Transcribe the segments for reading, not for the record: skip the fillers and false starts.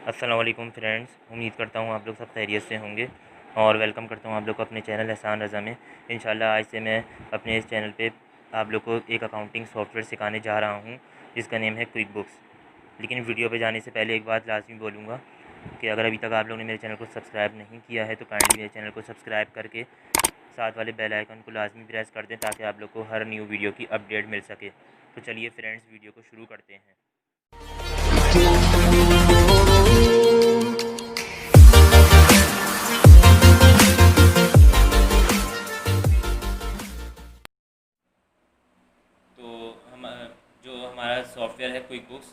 अस्सलाम वालेकुम फ्रेंड्स, उम्मीद करता हूँ आप लोग सब खैरियत से होंगे और वेलकम करता हूँ आप लोग को अपने चैनल एहसान रज़ा में। इंशाल्लाह आज से मैं अपने इस चैनल पे आप लोग को एक अकाउंटिंग सॉफ्टवेयर सिखाने जा रहा हूँ जिसका नेम है क्विक बुक्स। लेकिन वीडियो पे जाने से पहले एक बात लाजमी बोलूँगा कि अगर अभी तक आप लोगों ने मेरे चैनल को सब्सक्राइब नहीं किया है तो काइंडली मेरे चैनल को सब्सक्राइब करके साथ वाले बेल आइकन को लाजमी प्रेस कर दें ताकि आप लोग को हर न्यू वीडियो की अपडेट मिल सके। तो चलिए फ्रेंड्स, वीडियो को शुरू करते हैं। तो हम जो हमारा सॉफ्टवेयर है क्विक बुक्स,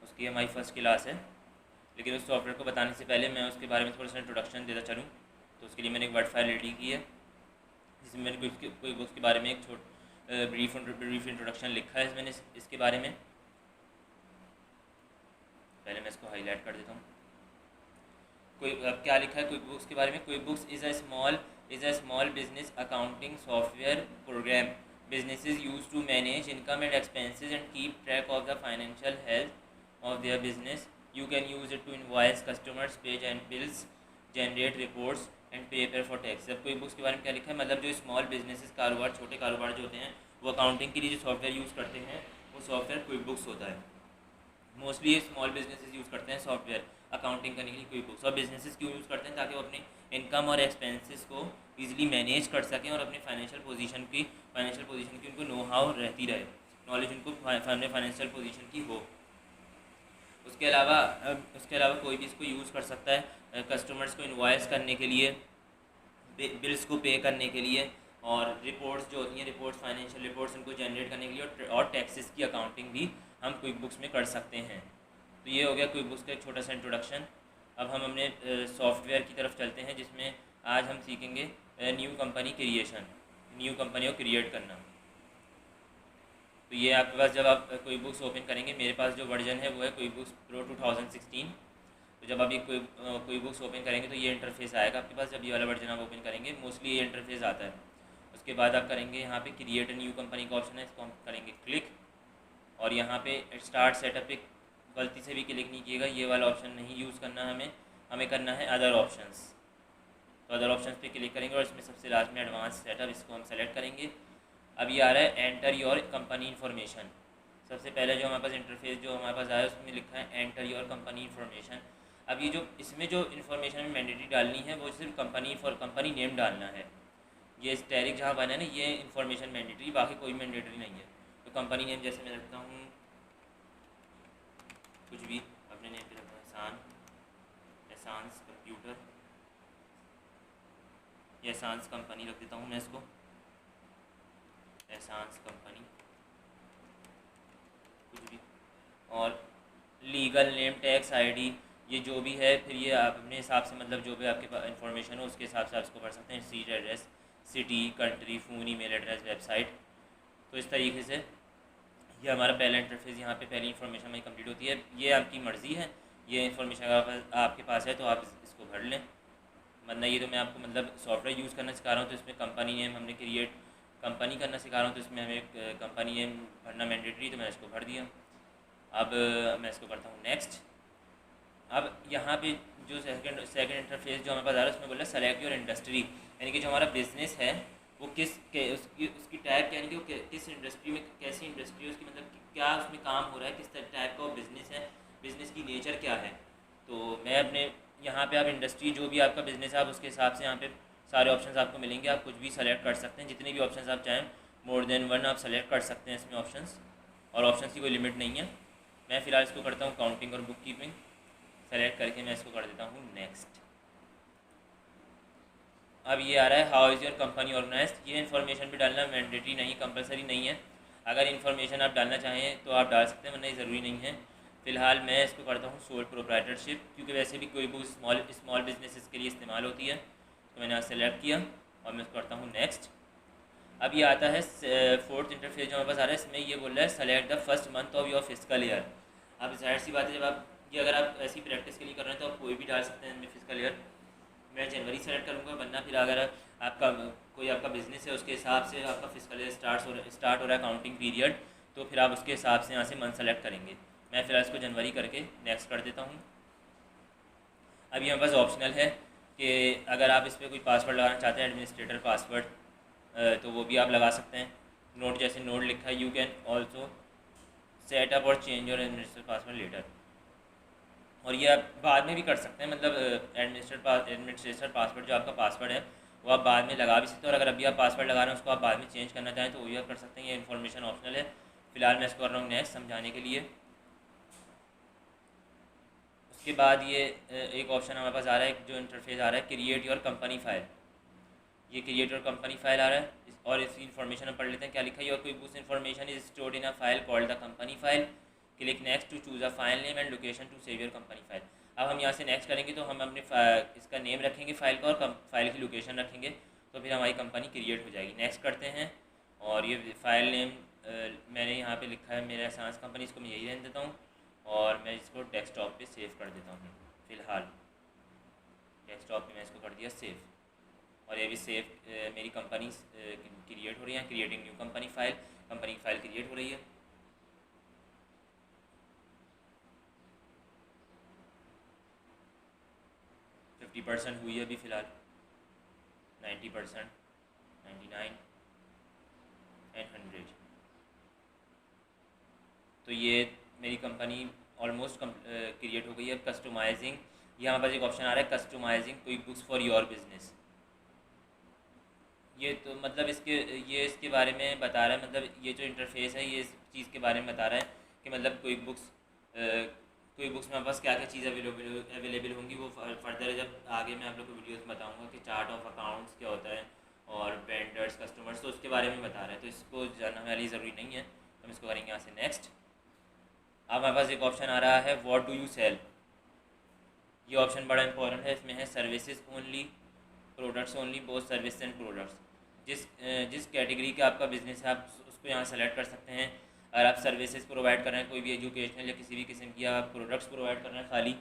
उसकी हमारी फर्स्ट क्लास है। लेकिन उस सॉफ्टवेयर को बताने से पहले मैं उसके बारे में थोड़ा सा इंट्रोडक्शन देता चलूँ। तो उसके लिए मैंने एक वर्ड फाइल रेडी की है जिसमें मैंने क्विक बुक्स के बारे में एक ब्रीफ इंट्रोडक्शन लिखा है। मैंने इसके बारे में पहले मैं इसको हाईलाइट कर देता हूँ। कोई क्या लिखा है क्विक बुक्स के बारे में। Quick books is a small business accounting software program businesses use to manage income and expenses and keep track of the financial health of their business. You can use it to invoice customers, pay and bills, generate reports and prepare for tax. अब quick books के बारे में क्या लिखा है, मतलब जो small businesses कारोबार, छोटे कारोबार जो होते हैं वो अकाउंटिंग के लिए जो सॉफ्टवेयर यूज़ करते हैं वो सॉफ्टवेयर क्विक बुक्स होता है। मोस्टली ये स्मॉल बिजनेसेस यूज़ करते हैं सॉफ्टवेयर अकाउंटिंग करने के लिए क्विक बुक्स। और बिजनेसेस क्यों यूज़ करते हैं, ताकि वो अपने इनकम और एक्सपेंसेस को ईजिली मैनेज कर सकें और अपने फाइनेंशियल पोजीशन की उनको नो हाउ रहती रहे, नॉलेज उनको अपने फाइनेंशियल पोजीशन की हो। उसके अलावा कोई भी इसको यूज़ कर सकता है कस्टमर्स को इनवॉइस करने के लिए, बिल्स को पे करने के लिए, और रिपोर्ट्स जो होती हैं फाइनेंशियल रिपोर्ट्स उनको जनरेट करने के लिए, और टैक्सेस की अकाउंटिंग भी हम क्विक बुक्स में कर सकते हैं। तो ये हो गया क्विक बुक्स का एक छोटा सा इंट्रोडक्शन। अब हम अपने सॉफ्टवेयर की तरफ चलते हैं जिसमें आज हम सीखेंगे new company creation, new company को क्रिएट करना। तो ये आपके पास जब आप क्विक बुक्स ओपन करेंगे, मेरे पास जो वर्जन है वो है क्विक बुक्स प्रो 2016। तो जब आप ये क्विक बुक्स ओपन करेंगे तो ये इंटरफेस आएगा आपके पास। जब ये वाला वर्जन आप ओपन करेंगे मोस्टली ये इंटरफेस आता है। उसके बाद आप करेंगे यहाँ पे क्रिएट न्यू कंपनी का ऑप्शन है, इसको हम करेंगे क्लिक। और यहाँ पे स्टार्ट सेटअप पे गलती से भी क्लिक नहीं किएगा, ये वाला ऑप्शन नहीं यूज़ करना है हमें करना है अदर ऑप्शंस। तो अदर ऑप्शंस पे क्लिक करेंगे और इसमें सबसे लास्ट में एडवांस सेटअप, इसको हम सेलेक्ट करेंगे। अब ये आ रहा है एंटर योर कंपनी इन्फॉर्मेशन। सबसे पहले जो हमारे पास इंटरफेस जो हमारे पास आया है उसमें लिखा है एंटर योर कंपनी इन्फॉर्मेशन। अब ये जो इसमें जो इन्फॉर्मेशन में मैंडेटरी डालनी है वो सिर्फ कंपनी नेम डालना है। ये स्टैरिक जहाँ बना है ना, ये इन्फॉर्मेशन मैंडेटरी, बाकी कोई मैंडेटरी नहीं है। तो कंपनी नेम जैसे मैं रखता हूँ कुछ भी अपने नेम पे रखता हूँ, एहसान्स कंप्यूटर, ये एहसान्स कंपनी रख देता हूँ मैं इसको, एहसान्स कंपनी कुछ भी। और लीगल नेम, टैक्स आईडी, ये जो भी है फिर ये आप अपने हिसाब से, मतलब जो भी आपके पास इन्फॉर्मेशन हो उसके हिसाब से आप इसको कर सकते हैं। Street address, city, country, phone, email address, website. तो इस तरीके से ये हमारा पहला इंटरफेस, यहाँ पे पहली इन्फॉर्मेशन हमारी कंप्लीट होती है। ये आपकी मर्ज़ी है, ये इन्फॉर्मेशन अगर आपके पास है तो आप इसको भर लें, वरना ये तो मैं आपको मतलब सॉफ्टवेयर यूज़ करना सिखा रहा हूँ तो इसमें कंपनी नेम हमने क्रिएट कंपनी करना सिखा रहा हूँ तो इसमें हमें कंपनी नेम भरना मैंडेटरी, तो मैंने इसको भर दिया। अब मैं इसको करता हूँ नेक्स्ट। अब यहाँ पे जो सेकंड इंटरफेस जो हमारे पास आ रहा है उसमें बोल रहा है सेलेक्ट योर इंडस्ट्री, यानी कि जो हमारा बिज़नेस है वो उसकी टाइप, यानी कि वो किस इंडस्ट्री में, कैसी इंडस्ट्री है उसकी, मतलब क्या उसमें काम हो रहा है, किस टाइप का वो बिज़नेस है, बिज़नेस की नेचर क्या है। तो मैं अपने यहाँ पे आप इंडस्ट्री जो भी आपका बिज़नेस है आप उसके हिसाब से यहाँ पे सारे ऑप्शंस आपको मिलेंगे। आप कुछ भी सेलेक्ट कर सकते हैं, जितने भी ऑप्शंस आप चाहें, मोर देन वन आप सेलेक्ट कर सकते हैं इसमें ऑप्शंस, और ऑप्शंस की कोई लिमिट नहीं है। मैं फ़िलहाल इसको करता हूँ काउंटिंग और बुक कीपिंग, सेलेक्ट करके मैं इसको कर देता हूँ नेक्स्ट। अब ये आ रहा है how is your company organised. ये इन्फॉर्मेशन भी डालना मैंडेटरी नहीं, कंपलसरी नहीं है। अगर इन्फॉर्मेशन आप डालना चाहें तो आप डाल सकते हैं, वरना ये ज़रूरी नहीं है। फ़िलहाल मैं इसको करता हूँ सोल प्रोप्राइटरशिप, क्योंकि वैसे भी कोई बुक स्मॉल बिजनेसेस के लिए इस्तेमाल होती है। तो मैंने आज सेलेक्ट किया और मैं इसको करता हूँ नेक्स्ट। अब ये आता है फोर्थ इंटरफेस जो हमारे पास आ रहा है, इसमें ये बोल रहा है select the first month of your physical year. अब जाहिर सी बात है, जब आप ये अगर आप ऐसी प्रैक्टिस के लिए कर रहे हैं तो आप कोई भी डाल सकते हैं फिजिकल ईयर। मैं जनवरी सेलेक्ट करूँगा, वरना फिर अगर आपका कोई आपका बिज़नेस है उसके हिसाब से आपका फिजिकल ईयर स्टार्ट हो रहा है काउंटिंग पीरियड, तो फिर आप उसके हिसाब से यहाँ से मंथ सेलेक्ट करेंगे। मैं फिलहाल इसको जनवरी करके नेक्स्ट कर देता हूँ। अभी हमारे पास ऑप्शनल है कि अगर आप इस पर कोई पासवर्ड लगाना चाहते हैं एडमिनिस्ट्रेटर पासवर्ड, तो वो भी आप लगा सकते हैं। नोट जैसे नोट लिखा है, you can also set up और change your administrator password later. और ये आप बाद में भी कर सकते हैं, मतलब एडमिनिस्ट्रेटर पासवर्ड जो आपका पासवर्ड है वो आप बाद में लगा भी सकते हैं, और अगर अभी आप पासवर्ड लगा रहे हैं उसको आप बाद में चेंज करना चाहें तो वो भी आप कर सकते हैं। ये इन्फॉर्मेशन ऑप्शनल है। फिलहाल मैं इसको कर रहा हूँ नेक्स्ट समझाने के लिए। उसके बाद ये एक ऑप्शन हमारे पास आ रहा है, जो इंटरफेस आ रहा है क्रिएट योर कंपनी फाइल। ये क्रिएट योर कंपनी फाइल आ रहा है और इसकी इन्फॉर्मेशन हम पढ़ लेते हैं क्या लिखा है। Your QuickBooks information is stored in a file called the company file. Click next to choose a file name and location to save your company file. अब हम यहाँ से नेक्स्ट करेंगे तो हम अपने इसका नेम रखेंगे फाइल का और फाइल की लोकेशन रखेंगे, तो फिर हमारी कंपनी क्रिएट हो जाएगी। नेक्स्ट करते हैं। और ये फाइल नेम मैंने यहाँ पे लिखा है मेरा एहसास कंपनी, इसको मैं यही रहने देता हूँ और मैं इसको डेस्कटॉप पे सेव कर देता हूँ। फ़िलहाल डेस्कटॉप पे मैं इसको कर दिया सेव, और ये भी सेव मेरी कंपनी क्रिएट हो रही है। क्रिएटिंग न्यू कंपनी की फ़ाइल क्रिएट हो रही है। %50 हुई है अभी फ़िलहाल, 90%, 99 एंड 100। तो ये मेरी कंपनी ऑलमोस्ट क्रिएट हो गई है। कस्टमाइजिंग, ये हमारे पास एक ऑप्शन आ रहा है customising quick books for your business. ये तो मतलब इसके बारे में बता रहा है, मतलब ये जो इंटरफेस है ये इस चीज़ के बारे में बता रहा है कि मतलब क्विक बुक्स में हमारे पास क्या क्या चीज़ अवेलेबल होंगी। वो फर्दर जब आगे मैं आप लोग को वीडियोस में बताऊंगा कि चार्ट ऑफ अकाउंट्स क्या होता है और वेंडर्स कस्टमर्स, तो उसके बारे में बता रहा है। तो इसको जानना हमारे ज़रूरी नहीं है, हम इसको करेंगे यहाँ से नेक्स्ट। अब हमारे पास एक ऑप्शन आ रहा है व्हाट डू यू सेल। ये ऑप्शन बड़ा इंपॉर्टेंट है। इसमें है services only, products only, both service and products. जिस कैटेगरी का आपका बिजनेस है आप उसको यहाँ सेलेक्ट कर सकते हैं। अगर आप सर्विसेज प्रोवाइड कर रहे हैं कोई भी एजुकेशनल या किसी भी किस्म की, आप प्रोडक्ट्स प्रोवाइड कर रहे हैं खाली,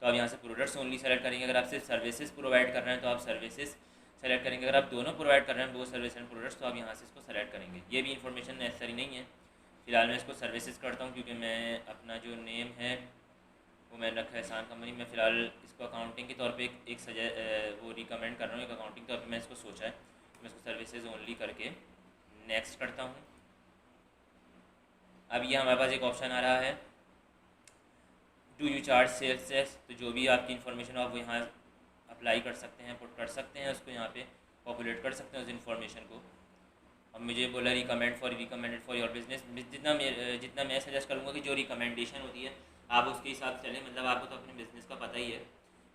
तो आप यहाँ से प्रोडक्ट्स ओनली सेलेक्ट करेंगे। अगर आप सिर्फ सर्विसेज प्रोवाइड कर रहे हैं तो आप सर्विसेज सेलेक्ट करेंगे। अगर आप दोनों प्रोवाइड कर रहे हैं वो सर्विस एंड प्रोडक्ट्स, तो आप यहाँ से इसको सेलेक्ट करेंगे। ये भी इन्फॉर्मेशन नेसेसरी नहीं है। फिलहाल मैं इसको सर्विसेज करता हूँ क्योंकि मैं अपना जो नेम है वो मैंने रखा है एहसान कंपनी। मैं फ़िलहाल इसको अकाउंटिंग के तौर पे वो रिकमेंड कर रहा हूँ एक अकाउंटिंग तौर पे मैंने इसको सोचा है। मैं इसको सर्विसेज ओनली करके नेक्स्ट करता हूँ। अब ये हमारे पास एक ऑप्शन आ रहा है do you charge sales tax. तो जो भी आपकी इन्फॉर्मेशन आप वो यहाँ अप्लाई कर सकते हैं, पुट कर सकते हैं, उसको यहाँ पे पॉपुलेट कर सकते हैं उस इन्फॉर्मेशन को। अब मुझे बोला रिकमेंडेड फॉर योर बिजनेस। जितना मैं सजेस्ट करूँगा कि जो रिकमेंडेशन होती है आप उसके हिसाब से चलें। मतलब आपको तो अपने बिज़नेस का पता ही है,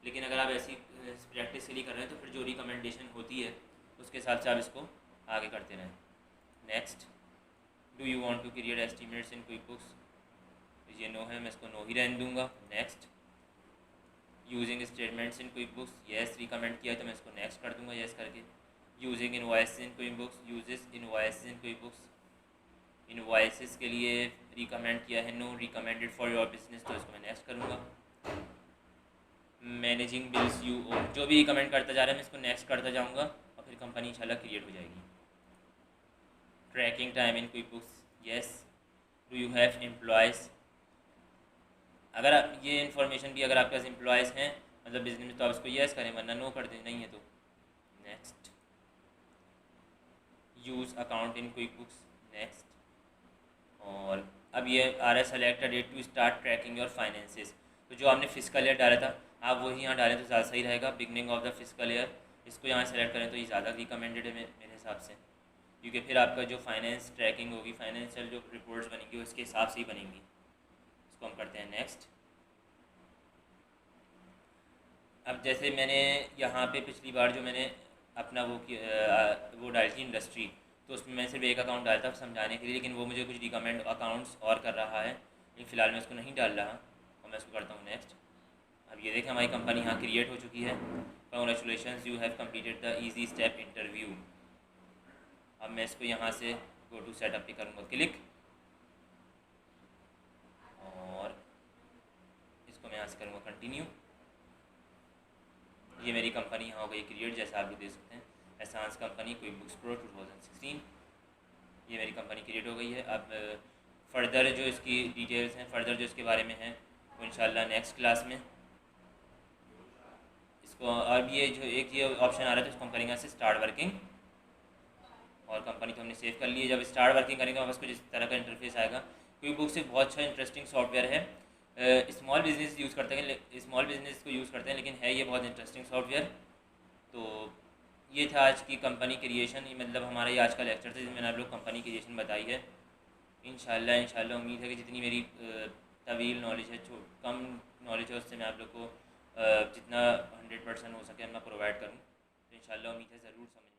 लेकिन अगर आप ऐसी प्रैक्टिस के लिए कर रहे हैं तो फिर जो रिकमेंडेशन होती है उसके हिसाब से आप इसको आगे करते रहें। Next, do you want to create estimates in QuickBooks. ये नो है, मैं इसको नो ही रहने दूँगा। Next, using statements in QuickBooks, yes recommend किया तो मैं इसको नेक्स्ट कर दूँगा येस करके। Using invoice in QuickBooks, uses invoice in QuickBooks, invoices के लिए रिकमेंड किया है, no recommended for your business, तो इसको मैं नेक्स्ट करूँगा। मैनेजिंग बिल्स यू ओन, जो भी रिकमेंड करता जा रहा है मैं इसको नेक्स्ट करता जाऊँगा और फिर कंपनी इंशाल्लाह क्रिएट हो जाएगी। Tracking time in QuickBooks, yes. Do you have employees, अगर आप ये इन्फॉर्मेशन भी अगर आपके पास एम्प्लॉयज़ हैं मतलब बिजनेस में तो आप इसको येस करें, वरना नो कर दें नहीं है तो। Next, use account in QuickBooks, next. और अब ये आ रहा है select a date to start tracking your finances. तो जो आपने फिजिकल ईयर डाला था आप वही यहाँ डालें तो ज़्यादा सही रहेगा। Beginning of the physical year, इसको यहाँ सेलेक्ट करें तो ये ज़्यादा रिकमेंडेड है मेरे हिसाब से, क्योंकि फिर आपका जो फाइनेंस ट्रैकिंग होगी, फाइनेंशियल जो रिपोर्ट्स बनेंगी उसके हिसाब से ही बनेंगी। इसको हम करते हैं नेक्स्ट। अब जैसे मैंने यहाँ पे पिछली बार जो मैंने अपना वो डाली थी इंडस्ट्री, तो उसमें मैं सिर्फ एक अकाउंट डालता समझाने के लिए, लेकिन वो मुझे कुछ रिकमेंड अकाउंट्स और कर रहा है, लेकिन फ़िलहाल मैं उसको नहीं डाल रहा और मैं उसको करता हूँ नेक्स्ट। अब ये देखें हमारी कंपनी यहाँ क्रिएट हो चुकी है। Congratulations you have completed the easy step interview. अब मैं इसको यहाँ से गो टू सेटअप पे करूँगा क्लिक, और इसको मैं यहाँ से करूँगा कंटिन्यू। ये मेरी कंपनी यहाँ हो गई क्रिएट, जैसे आप लोग देख सकते हैं एहसास कंपनी क्विक बुक्स प्रो 2016। ये मेरी कंपनी क्रिएट हो गई है। अब फर्दर जो इसकी डिटेल्स हैं, फर्दर जो इसके बारे में हैं वो इंशाल्लाह नेक्स्ट क्लास में इसको अब ये जो एक ये ऑप्शन आ रहा है तो इसको हम करेंगे ऐसे स्टार्ट वर्किंग, और कंपनी तो हमने सेव कर ली है। जब स्टार्ट वर्किंग करेंगे हमारे पास कुछ इस तरह का इंटरफेस आएगा। क्विक बुक्स एक बहुत अच्छा इंटरेस्टिंग सॉफ्टवेयर है, स्मॉल बिजनेस यूज़ करते हैं, स्मॉल बिजनेस को यूज़ करते हैं, लेकिन है ये बहुत इंटरेस्टिंग सॉफ्टवेयर। तो ये था आज की कंपनी क्रिएशन, मतलब हमारा ये आज का लेक्चर था जिसमें मैंने आप लोग कंपनी क्रिएशन बताई है। इंशाल्लाह उम्मीद है कि जितनी मेरी तवील नॉलेज है, कम नॉलेज है, उससे मैं आप लोग को जितना 100% हो सके मैं प्रोवाइड करूँ। तो इंशाल्लाह उम्मीद है ज़रूर समझ